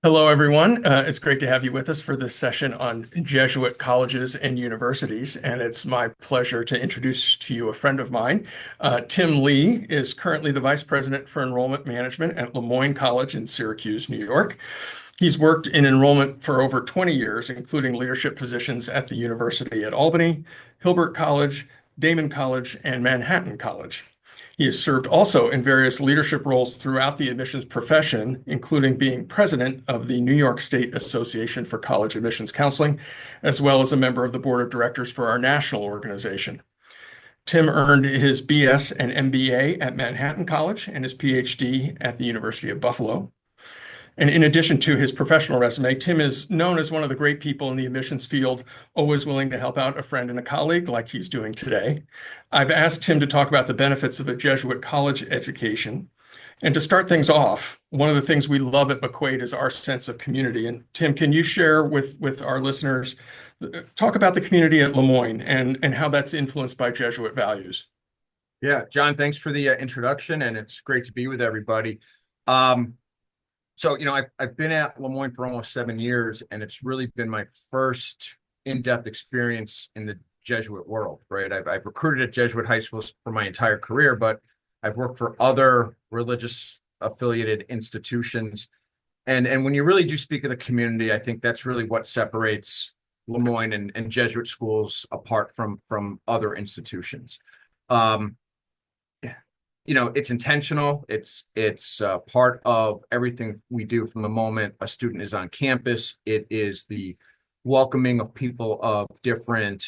Hello, everyone. It's great to have you with us for this session on Jesuit colleges and universities. And it's my pleasure to introduce to you a friend of mine. Tim Lee is currently the Vice President for Enrollment Management at LeMoyne College in Syracuse, New York. He's worked in enrollment for over 20 years, including leadership positions at the University at Albany, Hilbert College, Damon College, and Manhattan College. He has served also in various leadership roles throughout the admissions profession, including being president of the New York State Association for College Admissions Counseling, as well as a member of the board of directors for our national organization. Tim earned his BS and MBA at Manhattan College and his PhD at the University of Buffalo. And in addition to his professional resume, Tim is known as one of the great people in the admissions field, always willing to help out a friend and a colleague like he's doing today. I've asked Tim to talk about the benefits of a Jesuit college education. And to start things off, one of the things we love at McQuaid is our sense of community. And Tim, can you share with our listeners, talk about the community at LeMoyne and how that's influenced by Jesuit values? Yeah, John, thanks for the introduction, and it's great to be with everybody. Um, I've been at LeMoyne for almost 7 years, and it's really been my first in-depth experience in the Jesuit world, right? I've recruited at Jesuit high schools for my entire career, but I've worked for other religious affiliated institutions. And when you really do speak of the community, I think that's really what separates LeMoyne and Jesuit schools apart from other institutions. Um, it's intentional. It's part of everything we do from the moment a student is on campus. It is the welcoming of people of different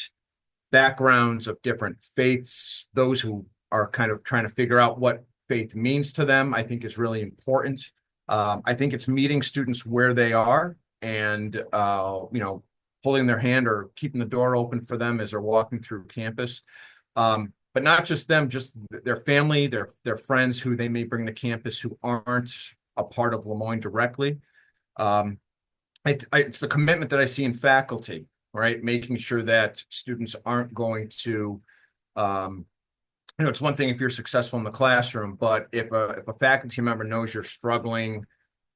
backgrounds, of different faiths, those who are kind of trying to figure out what faith means to them, I think is really important. I think it's meeting students where they are and, holding their hand or keeping the door open for them as they're walking through campus. But not just them, just their family, their friends who they may bring to campus who aren't a part of LeMoyne directly. It's the commitment that I see in faculty, right? Making sure that students aren't going to, it's one thing if you're successful in the classroom, but if a faculty member knows you're struggling,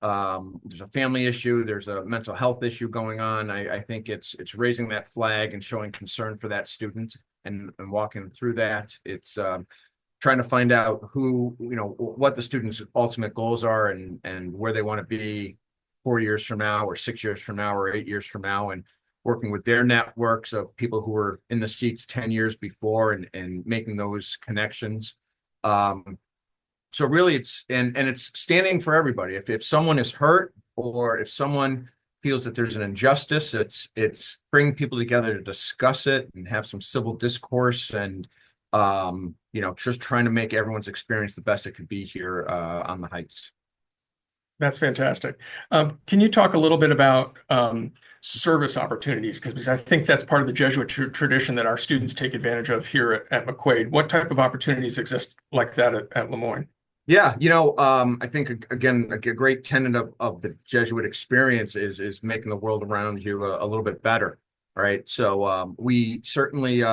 there's a family issue, there's a mental health issue going on, I think it's raising that flag and showing concern for that student and walking through that. It's trying to find out what the student's ultimate goals are and where they want to be 4 years from now or 6 years from now or 8 years from now, and working with their networks of people who were in the seats 10 years before and making those connections. So really it's standing for everybody. If someone is hurt or if someone feels that there's an injustice, it's bringing people together to discuss it and have some civil discourse and just trying to make everyone's experience the best it could be here on the Heights. That's fantastic. Can you talk a little bit about service opportunities? Because I think that's part of the Jesuit tradition that our students take advantage of here at McQuaid. What type of opportunities exist like that at LeMoyne? Yeah, I think again, a great tenet of the Jesuit experience is making the world around you a little bit better, right? So we certainly,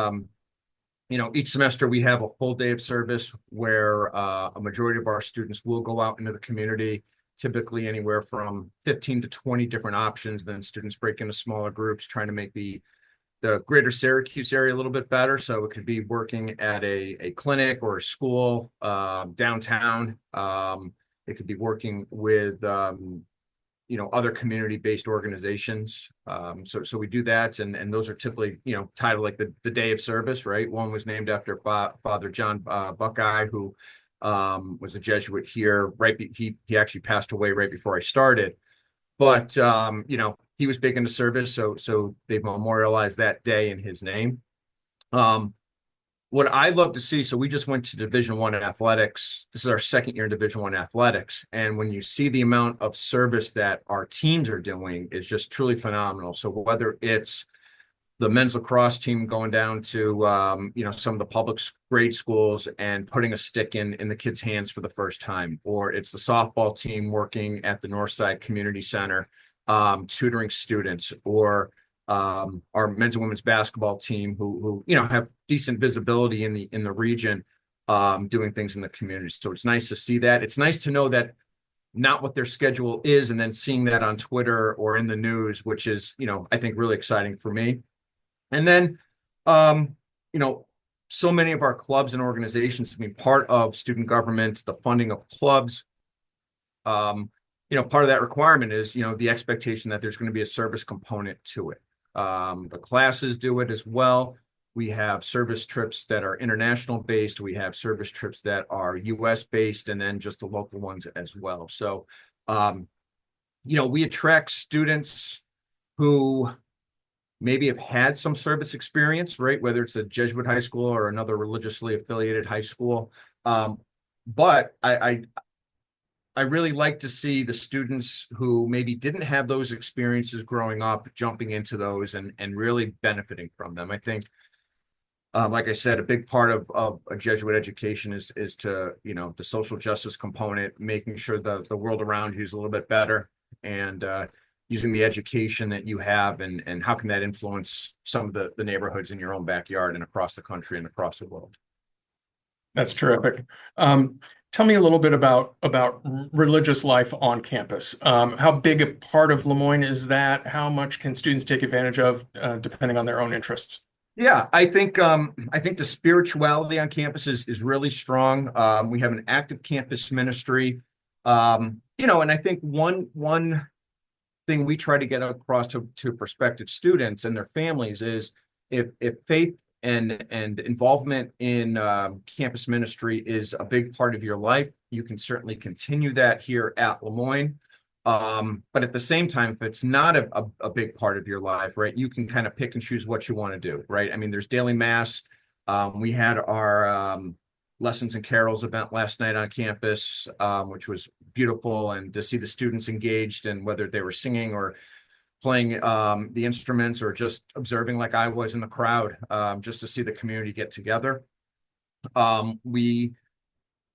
each semester we have a full day of service where a majority of our students will go out into the community, typically anywhere from 15 to 20 different options. Then students break into smaller groups, trying to make the greater Syracuse area a little bit better. So it could be working at a clinic or a school downtown. It could be working with other community-based organizations. So we do that, and those are typically titled like the day of service, right? One was named after Father John Buckeye, who was a Jesuit here. He actually passed away right before I started, but he was big into service, so they've memorialized that day in his name. What I love to see, so we just went to Division I athletics. This is our second year in Division I athletics, and when you see the amount of service that our teams are doing, is just truly phenomenal. So whether it's the men's lacrosse team going down to some of the public grade schools and putting a stick in the kids' hands for the first time, or it's the softball team working at the Northside Community Center, tutoring students, or our men's and women's basketball team who have decent visibility in the region, doing things in the community. So it's nice to see that. It's nice to know that not what their schedule is, and then seeing that on Twitter or in the news, which is, I think really exciting for me. And then, um, you know, so many of our clubs and organizations have been part of student government, the funding of clubs. Part of that requirement is, the expectation that there's going to be a service component to it. The classes do it as well. We have service trips that are international based. We have service trips that are US based, and then just the local ones as well. So, we attract students who maybe have had some service experience, right? Whether it's a Jesuit high school or another religiously affiliated high school. But I really like to see the students who maybe didn't have those experiences growing up, jumping into those and really benefiting from them. I think, like I said, a big part of a Jesuit education is to, the social justice component, making sure the world around you is a little bit better, and using the education that you have, and how can that influence some of the neighborhoods in your own backyard and across the country and across the world. That's terrific. Tell me a little bit about religious life on campus. How big a part of LeMoyne is that? How much can students take advantage of, depending on their own interests? Yeah, I think the spirituality on campus is really strong. We have an active campus ministry, and I think one thing we try to get across to prospective students and their families is, if faith and involvement in campus ministry is a big part of your life, you can certainly continue that here at LeMoyne. But at the same time, if it's not a big part of your life, right, you can kind of pick and choose what you want to do, right? I mean, there's daily mass. We had our Lessons and Carols event last night on campus, which was beautiful, and to see the students engaged, and whether they were singing or playing the instruments or just observing like I was in the crowd, just to see the community get together.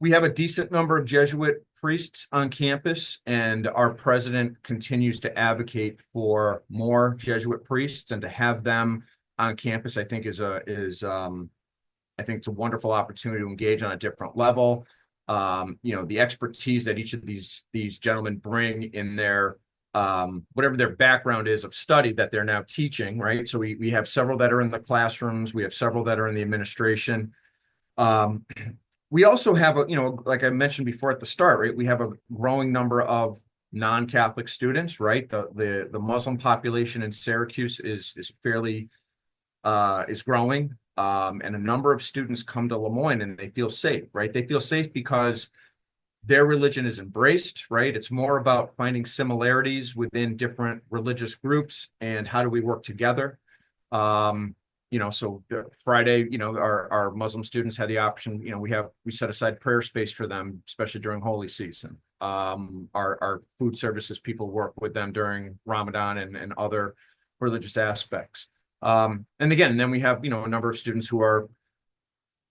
We have a decent number of Jesuit priests on campus, and our president continues to advocate for more Jesuit priests, and to have them on campus, I think I think it's a wonderful opportunity to engage on a different level. The expertise that each of these gentlemen bring in their whatever their background is of study that they're now teaching, right? So we have several that are in the classrooms. We have several that are in the administration. We also have like I mentioned before at the start, right? We have a growing number of non-Catholic students, right? The Muslim population in Syracuse is growing. And a number of students come to LeMoyne and they feel safe, right? They feel safe because their religion is embraced, right? It's more about finding similarities within different religious groups and how do we work together. So Friday, our Muslim students had the option, we set aside prayer space for them, especially during holy season. Our food services people work with them during Ramadan and other religious aspects. And then we have, a number of students who are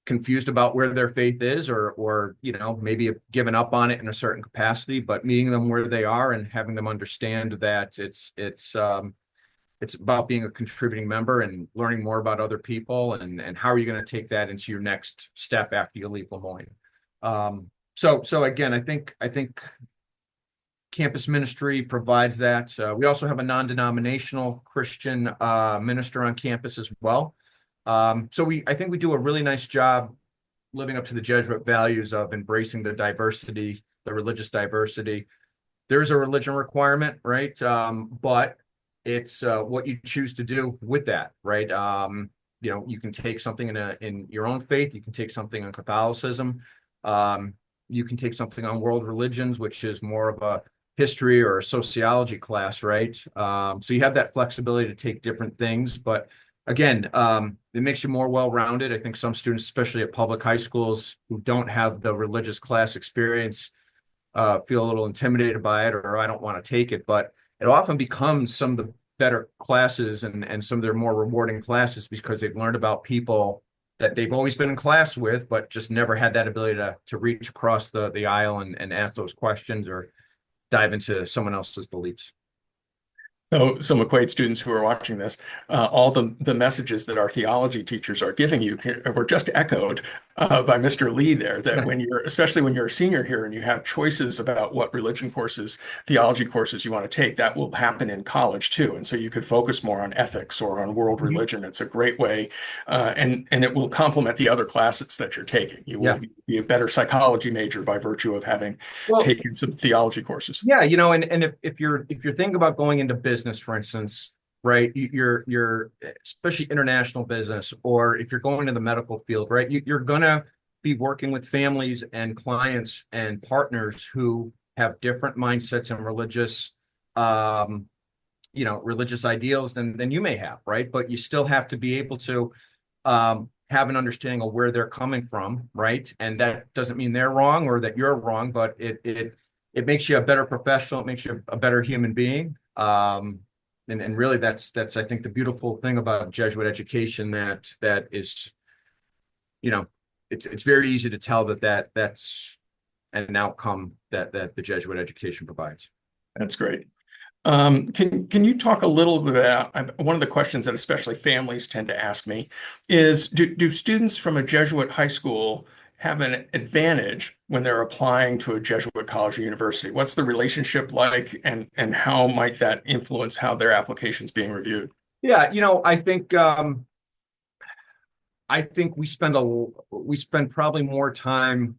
confused about where their faith is, or maybe have given up on it in a certain capacity, but meeting them where they are and having them understand that it's about being a contributing member and learning more about other people, and how are you going to take that into your next step after you leave LeMoyne. So again, I think campus ministry provides that. We also have a non-denominational Christian minister on campus as well. I think we do a really nice job living up to the Jesuit values of embracing the diversity, the religious diversity. There's a religion requirement, right? But it's what you choose to do with that, right? You can take something in your own faith. You can take something on Catholicism. You can take something on world religions, which is more of a history or a sociology class, right? So you have that flexibility to take different things, but again, it makes you more well-rounded. I think some students, especially at public high schools who don't have the religious class experience, feel a little intimidated by it, or I don't want to take it, but it often becomes some of the better classes and some of their more rewarding classes, because they've learned about people that they've always been in class with, but just never had that ability to reach across the aisle and ask those questions or dive into someone else's beliefs. So McQuaid students who are watching this, all the messages that our theology teachers are giving you were just echoed by Mr. Lee there. That when you're, especially when you're a senior here and you have choices about what religion courses, theology courses you want to take, that will happen in college too. And so you could focus more on ethics or on world Mhm. religion. It's a great way, and it will complement the other classes that you're taking. You will Yeah. be a better psychology major by virtue of having Well, taken some theology courses. yeah, and if you're thinking about going into business, for instance, right, you're especially international business, or if you're going into the medical field, right, you're gonna be working with families and clients and partners who have different mindsets and um, religious ideals than you may have, right? But you still have to be able to have an understanding of where they're coming from, right? And that doesn't mean they're wrong or that you're wrong, but it makes you a better professional. It makes you a better human being. And really, that's I think the beautiful thing about Jesuit education that is, you know, it's very easy to tell that's an outcome that the Jesuit education provides. That's great. Can you talk a little bit about one of the questions that especially families tend to ask me is do students from a Jesuit high school have an advantage when they're applying to a Jesuit college or university? What's the relationship like, and how might that influence how their application's being reviewed? Yeah, I think we spend probably more time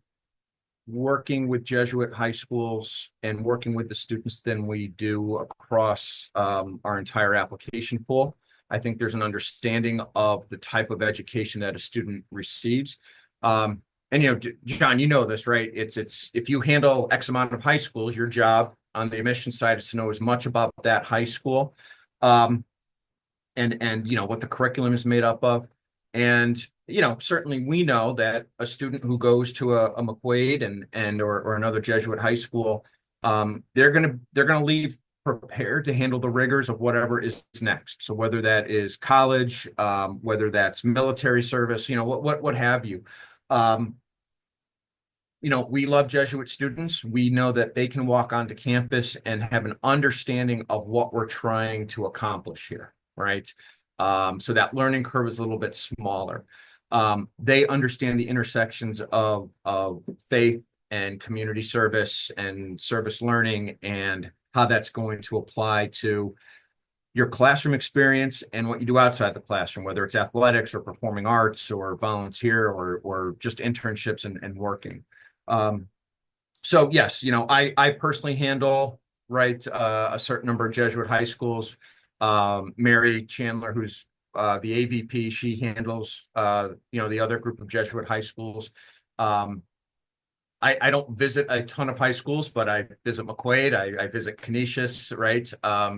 working with Jesuit high schools and working with the students than we do across our entire application pool. I think there's an understanding of the type of education that a student receives. And John, you know this, right? It's if you handle X amount of high schools, your job on the admission side is to know as much about that high school, um, and what the curriculum is made up of. And certainly we know that a student who goes to a McQuaid or another Jesuit high school, they're gonna leave prepared to handle the rigors of whatever is next. So whether that is college, whether that's military service, what have you. Um, we love Jesuit students. We know that they can walk onto campus and have an understanding of what we're trying to accomplish here, right? So that learning curve is a little bit smaller. They understand the intersections of faith and community service and service learning and how that's going to apply to your classroom experience and what you do outside the classroom, whether it's athletics or performing arts or volunteer or just internships and working. Um, so yes, I personally handle right a certain number of Jesuit high schools. Mary Chandler, who's the AVP, she handles the other group of Jesuit high schools. Um, I don't visit a ton of high schools, but I visit McQuaid, I visit Canisius, right?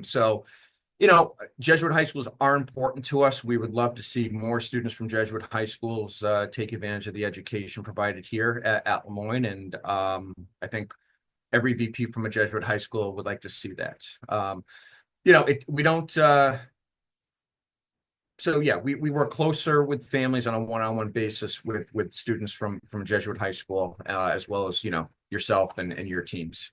So Jesuit high schools are important to us. We would love to see more students from Jesuit high schools take advantage of the education provided here at LeMoyne. And I think every VP from a Jesuit high school would like to see that. We don't. So yeah, we work closer with families on a one-on-one basis with students from Jesuit high school, as well as yourself and your teams.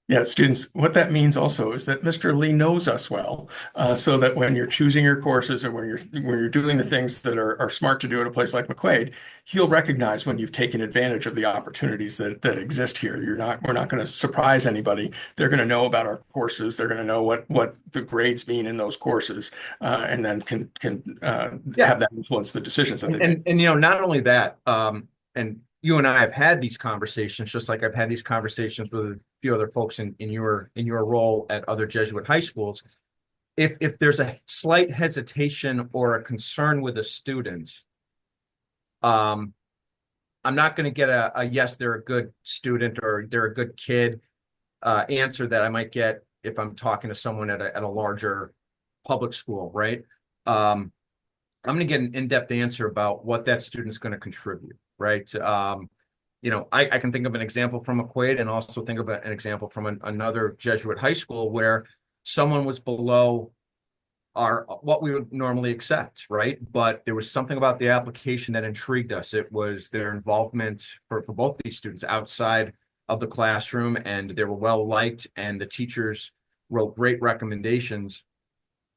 Yeah, students, what that means also is that Mr. Lee knows us well, so that when you're choosing your courses or when you're doing the things that are smart to do at a place like McQuaid, he'll recognize when you've taken advantage of the opportunities that exist here. We're not going to surprise anybody. They're going to know about our courses. They're going to know what the grades mean in those courses, and then can Yeah, have that influence the decisions that and they make. not only that, and you and I have had these conversations, just like I've had these conversations with a few other folks in your role at other Jesuit high schools. If there's a slight hesitation or a concern with a student, um, I'm not going to get a yes, they're a good student or they're a good kid answer that I might get if I'm talking to someone at a larger public school, right? I'm going to get an in-depth answer about what that student's going to contribute, right? I can think of an example from McQuaid and also think of an example from another Jesuit high school where someone was below what we would normally accept, right? But there was something about the application that intrigued us. It was their involvement for both these students outside of the classroom, and they were well liked, and the teachers wrote great recommendations.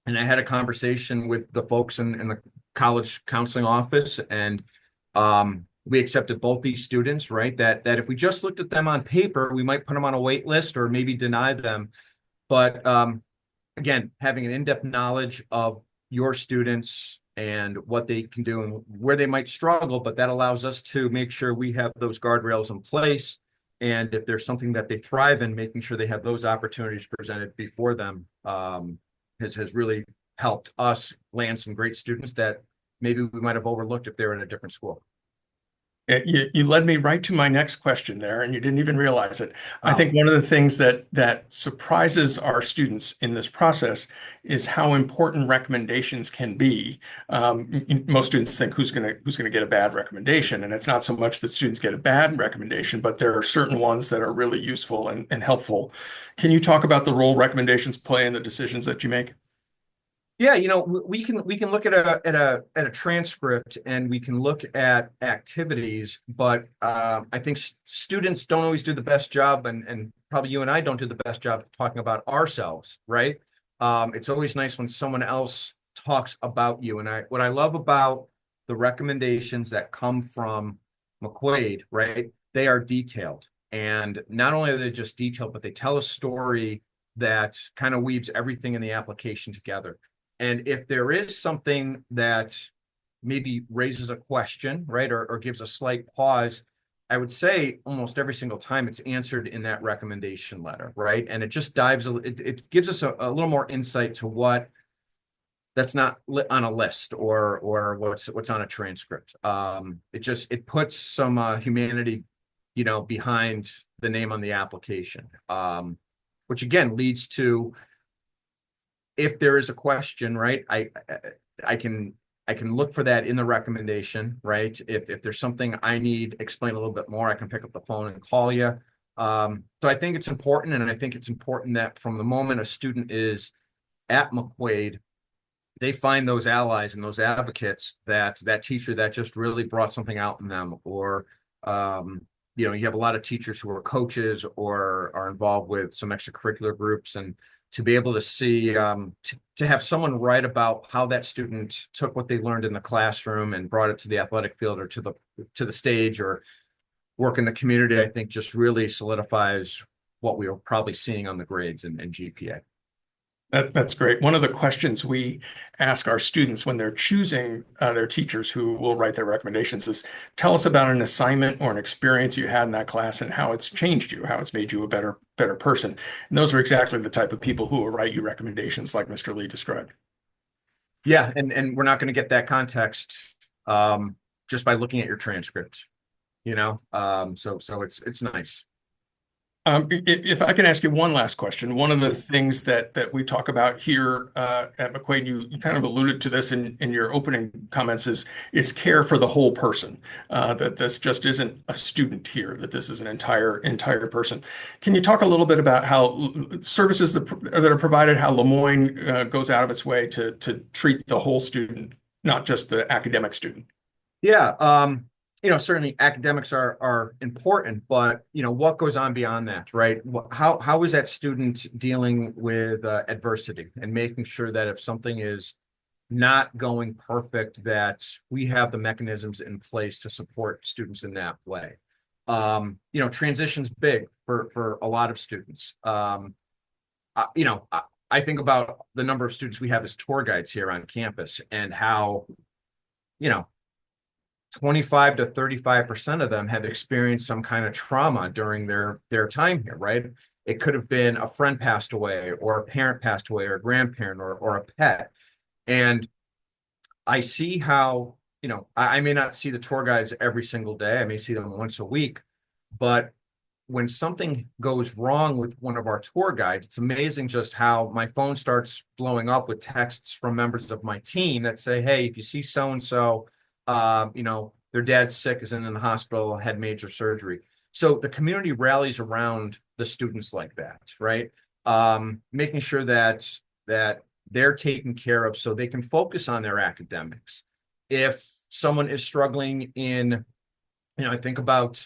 And I had a conversation with the folks in the college counseling office, and we accepted both these students, right? That if we just looked at them on paper, we might put them on a wait list or maybe deny them. But again, having an in-depth knowledge of your students and what they can do and where they might struggle, but that allows us to make sure we have those guardrails in place. And if there's something that they thrive in, making sure they have those opportunities presented before them has really helped us land some great students that maybe we might have overlooked if they were in a different school. You led me right to my next question there, and you didn't even realize it. I Wow. think one of the things that surprises our students in this process is how important recommendations can be. Most students think who's gonna get a bad recommendation, and it's not so much that students get a bad recommendation, but there are certain ones that are really useful and helpful. Can you talk about the role recommendations play in the decisions that you make? Yeah, we can look at a transcript and we can look at activities, but I think students don't always do the best job, and probably you and I don't do the best job talking about ourselves, right? It's always nice when someone else talks about you. And what I love about the recommendations that come from McQuaid, right? They are detailed, and not only are they just detailed, but they tell a story that kind of weaves everything in the application together. And if there is something that maybe raises a question, right, or gives a slight pause, I would say almost every single time it's answered in that recommendation letter, right? And it just it gives us a little more insight to what that's not on a list or what's on a transcript. It puts some humanity, behind the name on the application, which again leads to, if there is a question, right, I can look for that in the recommendation, right? If there's something I need explain a little bit more, I can pick up the phone and call you. So I think it's important, and I think it's important that from the moment a student is at McQuaid, they find those allies and those advocates, that teacher that just really brought something out in them, or you have a lot of teachers who are coaches or are involved with some extracurricular groups, and to be able to see, to have someone write about how that student took what they learned in the classroom and brought it to the athletic field or to the stage or work in the community, I think just really solidifies what we are probably seeing on the grades and GPA. That's great. One of the questions we ask our students when they're choosing their teachers who will write their recommendations is, tell us about an assignment or an experience you had in that class and how it's changed you, how it's made you a better person. And those are exactly the type of people who will write you recommendations like Mr. Lee described. Yeah, and we're not going to get that context just by looking at your transcript, so it's nice. If I can ask you one last question, one of the things that we talk about here at McQuaid, you kind of alluded to this in your opening comments, is care for the whole person. That this just isn't a student here, that this is an entire person. Can you talk a little bit about how services that are provided, how LeMoyne goes out of its way to treat the whole student, not just the academic student? Yeah, certainly academics are important, but what goes on beyond that, right? How is that student dealing with adversity and making sure that if something is not going perfect, that we have the mechanisms in place to support students in that way. Transition's big for a lot of students. I think about the number of students we have as tour guides here on campus and how, 25 to 35% of them have experienced some kind of trauma during their time here, right? It could have been a friend passed away, or a parent passed away, or a grandparent, or a pet. And I see how, I may not see the tour guides every single day. I may see them once a week, but when something goes wrong with one of our tour guides, it's amazing just how my phone starts blowing up with texts from members of my team that say, hey, if you see so-and-so, their dad's sick, is in the hospital, had major surgery. So the community rallies around the students like that, right? Making sure that they're taken care of so they can focus on their academics. If someone is struggling in, I think about,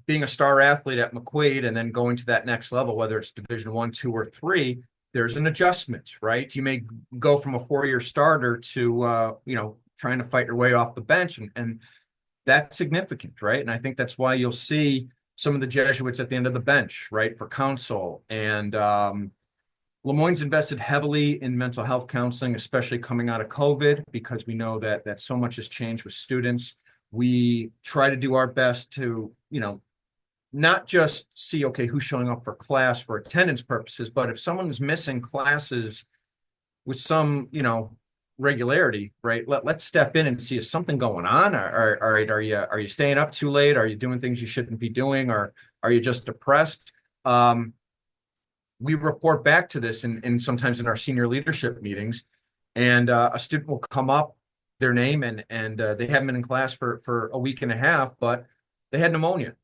being a star athlete at McQuaid and then going to that next level, whether it's Division I, II, or III, there's an adjustment, right? You may go from a 4-year starter to trying to fight your way off the bench, and that's significant, right? And I think that's why you'll see some of the Jesuits at the end of the bench, right, for counsel. And LeMoyne's invested heavily in mental health counseling, especially coming out of COVID, because we know that so much has changed with students. We try to do our best to, not just see, okay, who's showing up for class for attendance purposes, but if someone's missing classes with some, regularity, right? Let's step in and see, is something going on? Are you staying up too late? Are you doing things you shouldn't be doing? Or are you just depressed? We report back to this in sometimes in our senior leadership meetings, and a student will come up, their name, and they haven't been in class for a week and a half, but they had pneumonia.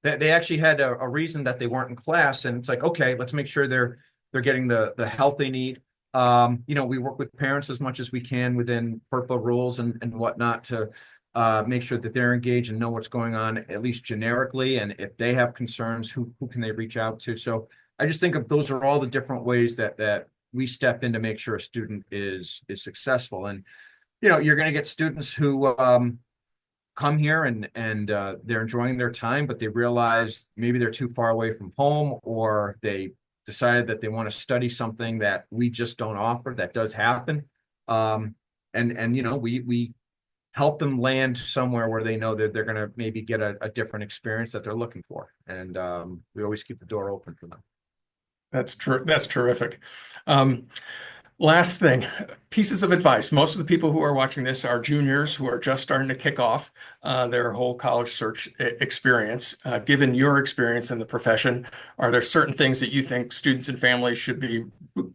They actually had a reason that they weren't in class, and it's like, okay, let's make sure they're getting the help they need. We work with parents as much as we can within FERPA rules and whatnot to make sure that they're engaged and know what's going on, at least generically. And if they have concerns, who can they reach out to? So I just think of those are all the different ways that we step in to make sure a student is successful. And, you're going to get students who come here and they're enjoying their time, but they realize maybe they're too far away from home, or they decided that they want to study something that we just don't offer. That does happen. We help them land somewhere where they know that they're going to maybe get a different experience that they're looking for. And we always keep the door open for them. That's true. That's terrific. Last thing, pieces of advice. Most of the people who are watching this are juniors who are just starting to kick off their whole college search experience. Given your experience in the profession, are there certain things that you think students and families should be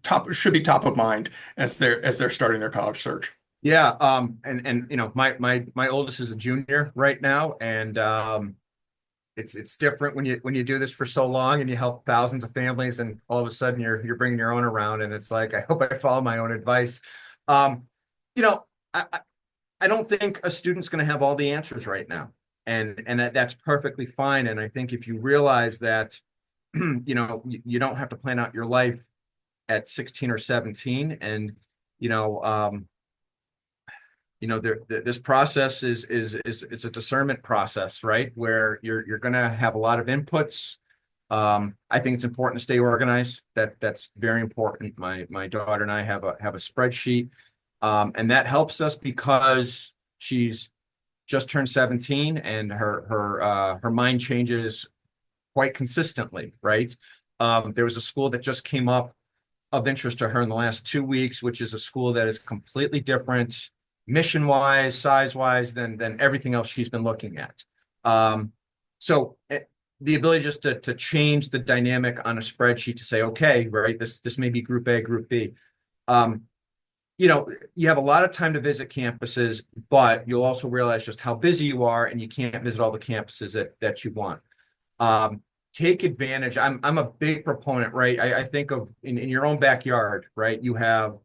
top of mind as they're starting their college search? Yeah. My oldest is a junior right now, and it's different when you do this for so long and you help thousands of families, and all of a sudden you're bringing your own around, and it's like, I hope I follow my own advice. I don't think a student's going to have all the answers right now, and that's perfectly fine. And I think if you realize that, you don't have to plan out your life at 16 or 17, and this process is a discernment process, right? Where you're going to have a lot of inputs. I think it's important to stay organized. That's very important. My daughter and I have a spreadsheet, and that helps us because she's just turned 17, and her mind changes quite consistently, right? There was a school that just came up of interest to her in the last 2 weeks, which is a school that is completely different mission-wise, size-wise than everything else she's been looking at. So the ability just to change the dynamic on a spreadsheet to say, okay, right, this may be group A, group B. You have a lot of time to visit campuses, but you'll also realize just how busy you are, and you can't visit all the campuses that you want. Take advantage. I'm a big proponent, right? I think of in your own backyard, right? You have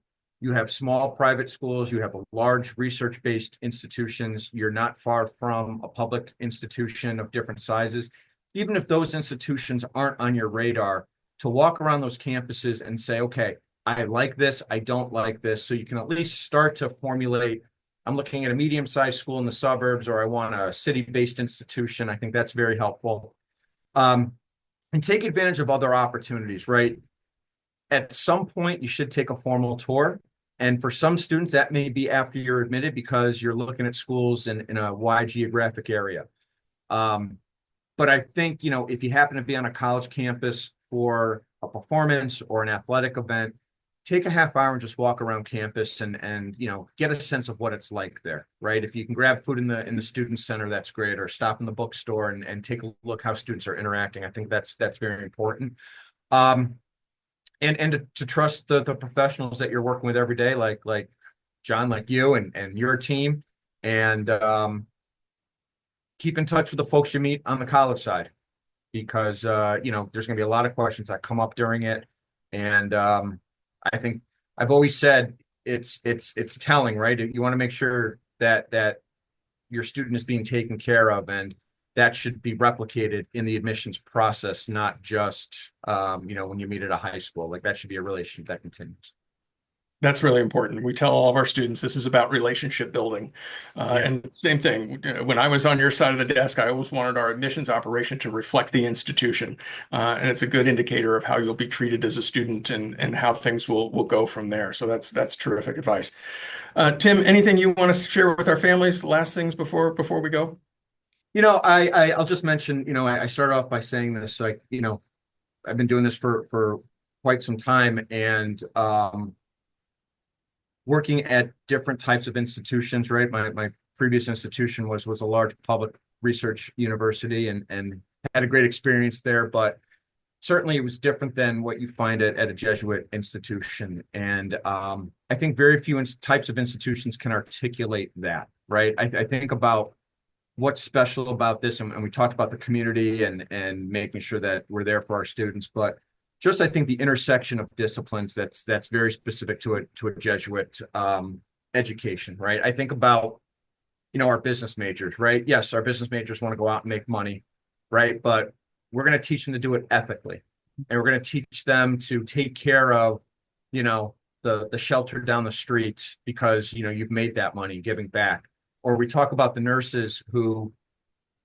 small private schools, you have large research-based institutions. You're not far from a public institution of different sizes. Even if those institutions aren't on your radar, to walk around those campuses and say, okay, I like this, I don't like this. So you can at least start to formulate, I'm looking at a medium-sized school in the suburbs, or I want a city-based institution. I think that's very helpful. And take advantage of other opportunities, right? At some point, you should take a formal tour. And for some students, that may be after you're admitted, because you're looking at schools in a wide geographic area. But I think, if you happen to be on a college campus for a performance or an athletic event, take a half hour and just walk around campus and get a sense of what it's like there, right? If you can grab food in the student center, that's great, or stop in the bookstore and take a look how students are interacting. I think that's very important. And to trust the professionals that you're working with every day, like John, like you and your team, and keep in touch with the folks you meet on the college side, because there's going to be a lot of questions that come up during it. And I think I've always said it's telling, right? You want to make sure that your student is being taken care of, and that should be replicated in the admissions process, not just, when you meet at a high school. Like that should be a relationship that continues. That's really important. We tell all of our students this is about relationship building. Yeah. And same thing, when I was on your side of the desk, I always wanted our admissions operation to reflect the institution. And it's a good indicator of how you'll be treated as a student and how things will go from there. So that's terrific advice. Tim, anything you want to share with our families? Last things before we go? I'll just mention, I started off by saying this, like, I've been doing this for quite some time, and working at different types of institutions, right? My previous institution was a large public research university, and had a great experience there, but certainly it was different than what you find at a Jesuit institution. And I think very few types of institutions can articulate that, right? I think about what's special about this, and we talked about the community and making sure that we're there for our students, but just I think the intersection of disciplines that's very specific to a Jesuit education, right? I think about our business majors, right? Yes, our business majors want to go out and make money, right? But we're going to teach them to do it ethically, and we're going to teach them to take care of the shelter down the street because you've made that money giving back. Or we talk about the nurses who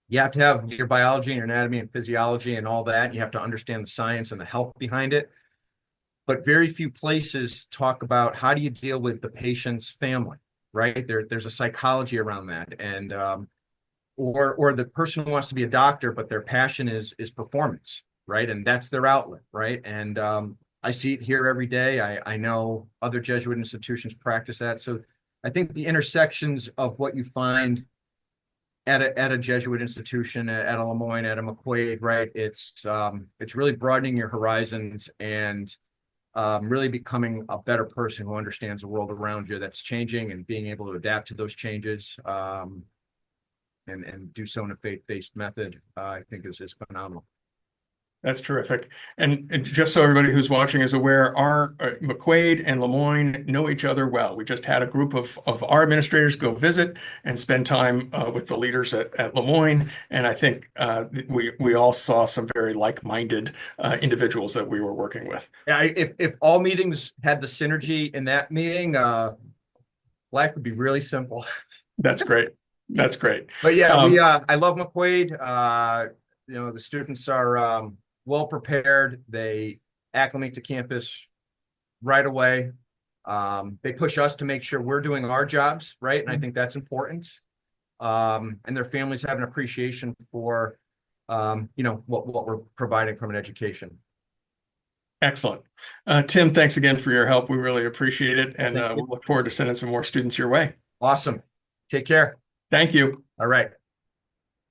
you have to have your biology and your anatomy and physiology and all that. You have to understand the science and the health behind it. But very few places talk about how do you deal with the patient's family, right? There's a psychology around that. And or the person who wants to be a doctor, but their passion is performance, right? And that's their outlet, right? And I see it here every day. I know other Jesuit institutions practice that. So I think the intersections of what you find at a Jesuit institution, at a LeMoyne, at a McQuaid, right? It's really broadening your horizons and really becoming a better person who understands the world around you that's changing, and being able to adapt to those changes and do so in a faith-based method, I think is phenomenal. That's terrific. And just so everybody who's watching is aware, our McQuaid and LeMoyne know each other well. We just had a group of our administrators go visit and spend time with the leaders at LeMoyne. And I think we all saw some very like-minded individuals that we were working with. Yeah, if all meetings had the synergy in that meeting, life would be really simple. That's great. That's great. But yeah, I love McQuaid. The students are well prepared. They acclimate to campus right away. They push us to make sure we're doing our jobs right, and I think that's important. And their families have an appreciation for what we're providing from an education. Excellent. Tim, thanks again for your help. We really appreciate it, and we'll look forward to sending some more students your way. Awesome. Take care. Thank you. All right.